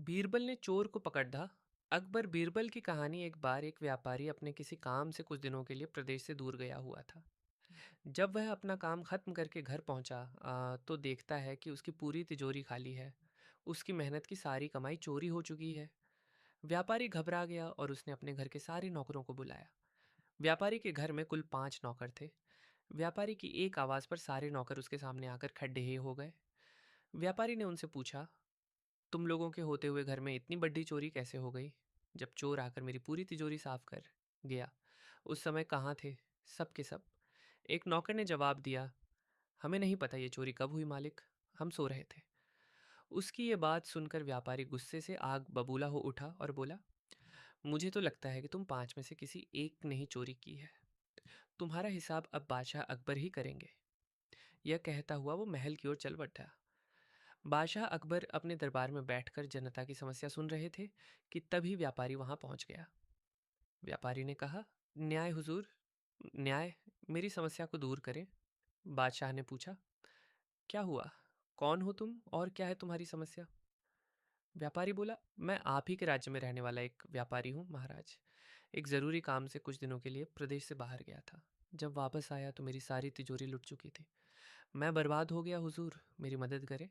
बीरबल ने चोर को पकड़ा। अकबर बीरबल की कहानी। एक बार एक व्यापारी अपने किसी काम से कुछ दिनों के लिए प्रदेश से दूर गया हुआ था। जब वह अपना काम खत्म करके घर पहुंचा तो देखता है कि उसकी पूरी तिजोरी खाली है। उसकी मेहनत की सारी कमाई चोरी हो चुकी है। व्यापारी घबरा गया और उसने अपने घर के सारे नौकरों को बुलाया। व्यापारी के घर में कुल 5 नौकर थे। व्यापारी की एक आवाज़ पर सारे नौकर उसके सामने आकर खड़े हो गए। व्यापारी ने उनसे पूछा, तुम लोगों के होते हुए घर में इतनी बड़ी चोरी कैसे हो गई? जब चोर आकर मेरी पूरी तिजोरी साफ कर गया, उस समय कहाँ थे सब के सब? एक नौकर ने जवाब दिया, हमें नहीं पता ये चोरी कब हुई मालिक, हम सो रहे थे। उसकी ये बात सुनकर व्यापारी गुस्से से आग बबूला हो उठा और बोला, मुझे तो लगता है कि तुम 5 में से किसी एक ने ही चोरी की है। तुम्हारा हिसाब अब बादशाह अकबर ही करेंगे। यह कहता हुआ वो महल की ओर चल बढ़ा। बादशाह अकबर अपने दरबार में बैठकर जनता की समस्या सुन रहे थे कि तभी व्यापारी वहां पहुंच गया। व्यापारी ने कहा, न्याय हुजूर, न्याय, मेरी समस्या को दूर करें। बादशाह ने पूछा, क्या हुआ? कौन हो तुम और क्या है तुम्हारी समस्या? व्यापारी बोला, मैं आप ही के राज्य में रहने वाला एक व्यापारी हूँ महाराज। एक ज़रूरी काम से कुछ दिनों के लिए प्रदेश से बाहर गया था। जब वापस आया तो मेरी सारी तिजोरी लुट चुकी थी। मैं बर्बाद हो गया हुजूर, मेरी मदद करें।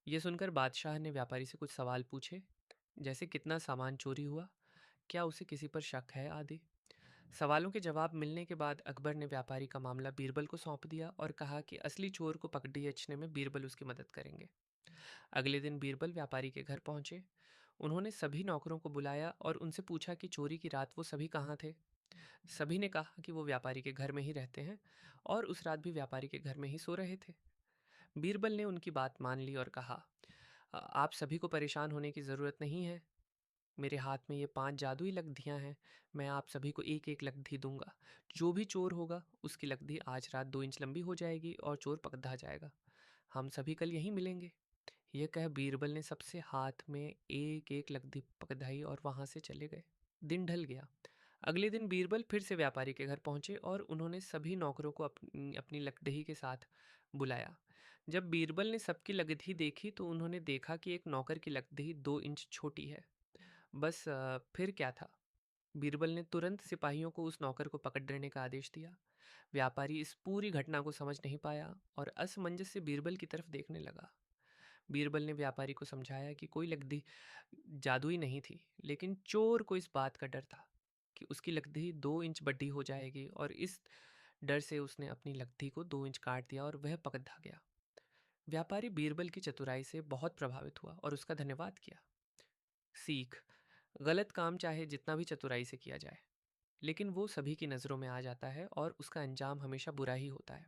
ये सुनकर बादशाह ने व्यापारी से कुछ सवाल पूछे, जैसे कितना सामान चोरी हुआ, क्या उसे किसी पर शक है आदि। सवालों के जवाब मिलने के बाद अकबर ने व्यापारी का मामला बीरबल को सौंप दिया और कहा कि असली चोर को पकड़ने में बीरबल उसकी मदद करेंगे। अगले दिन बीरबल व्यापारी के घर पहुंचे। उन्होंने सभी नौकरों को बुलाया और उनसे पूछा कि चोरी की रात वो सभी कहाँ थे। सभी ने कहा कि वो व्यापारी के घर में ही रहते हैं और उस रात भी व्यापारी के घर में ही सो रहे थे। बीरबल ने उनकी बात मान ली और कहा, आप सभी को परेशान होने की ज़रूरत नहीं है। मेरे हाथ में ये 5 जादुई लकड़ियाँ हैं। मैं आप सभी को एक एक लकड़ी दूंगा। जो भी चोर होगा उसकी लकड़ी आज रात 2 इंच लंबी हो जाएगी और चोर पकड़ा जाएगा। हम सभी कल यहीं मिलेंगे। यह कह बीरबल ने सबसे हाथ में एक एक लकड़ी पकड़ाई और वहां से चले गए। दिन ढल गया। अगले दिन बीरबल फिर से व्यापारी के घर पहुंचे और उन्होंने सभी नौकरों को अपनी अपनी लकड़ी के साथ बुलाया। जब बीरबल ने सबकी लकड़ी देखी तो उन्होंने देखा कि एक नौकर की लकड़ी 2 इंच छोटी है। बस फिर क्या था? बीरबल ने तुरंत सिपाहियों को उस नौकर को पकड़ने का आदेश दिया। व्यापारी इस पूरी घटना को समझ नहीं पाया और असमंजस से बीरबल की तरफ देखने लगा। बीरबल ने व्यापारी को समझाया कि कोई लकड़ी जादुई नहीं थी, लेकिन चोर को इस बात का डर था कि उसकी लकड़ी 2 इंच बड़ी हो जाएगी और इस डर से उसने अपनी लकड़ी को 2 इंच काट दिया और वह पकड़ा गया। व्यापारी बीरबल की चतुराई से बहुत प्रभावित हुआ और उसका धन्यवाद किया। सीख: गलत काम चाहे जितना भी चतुराई से किया जाए, लेकिन वो सभी की नज़रों में आ जाता है और उसका अंजाम हमेशा बुरा ही होता है।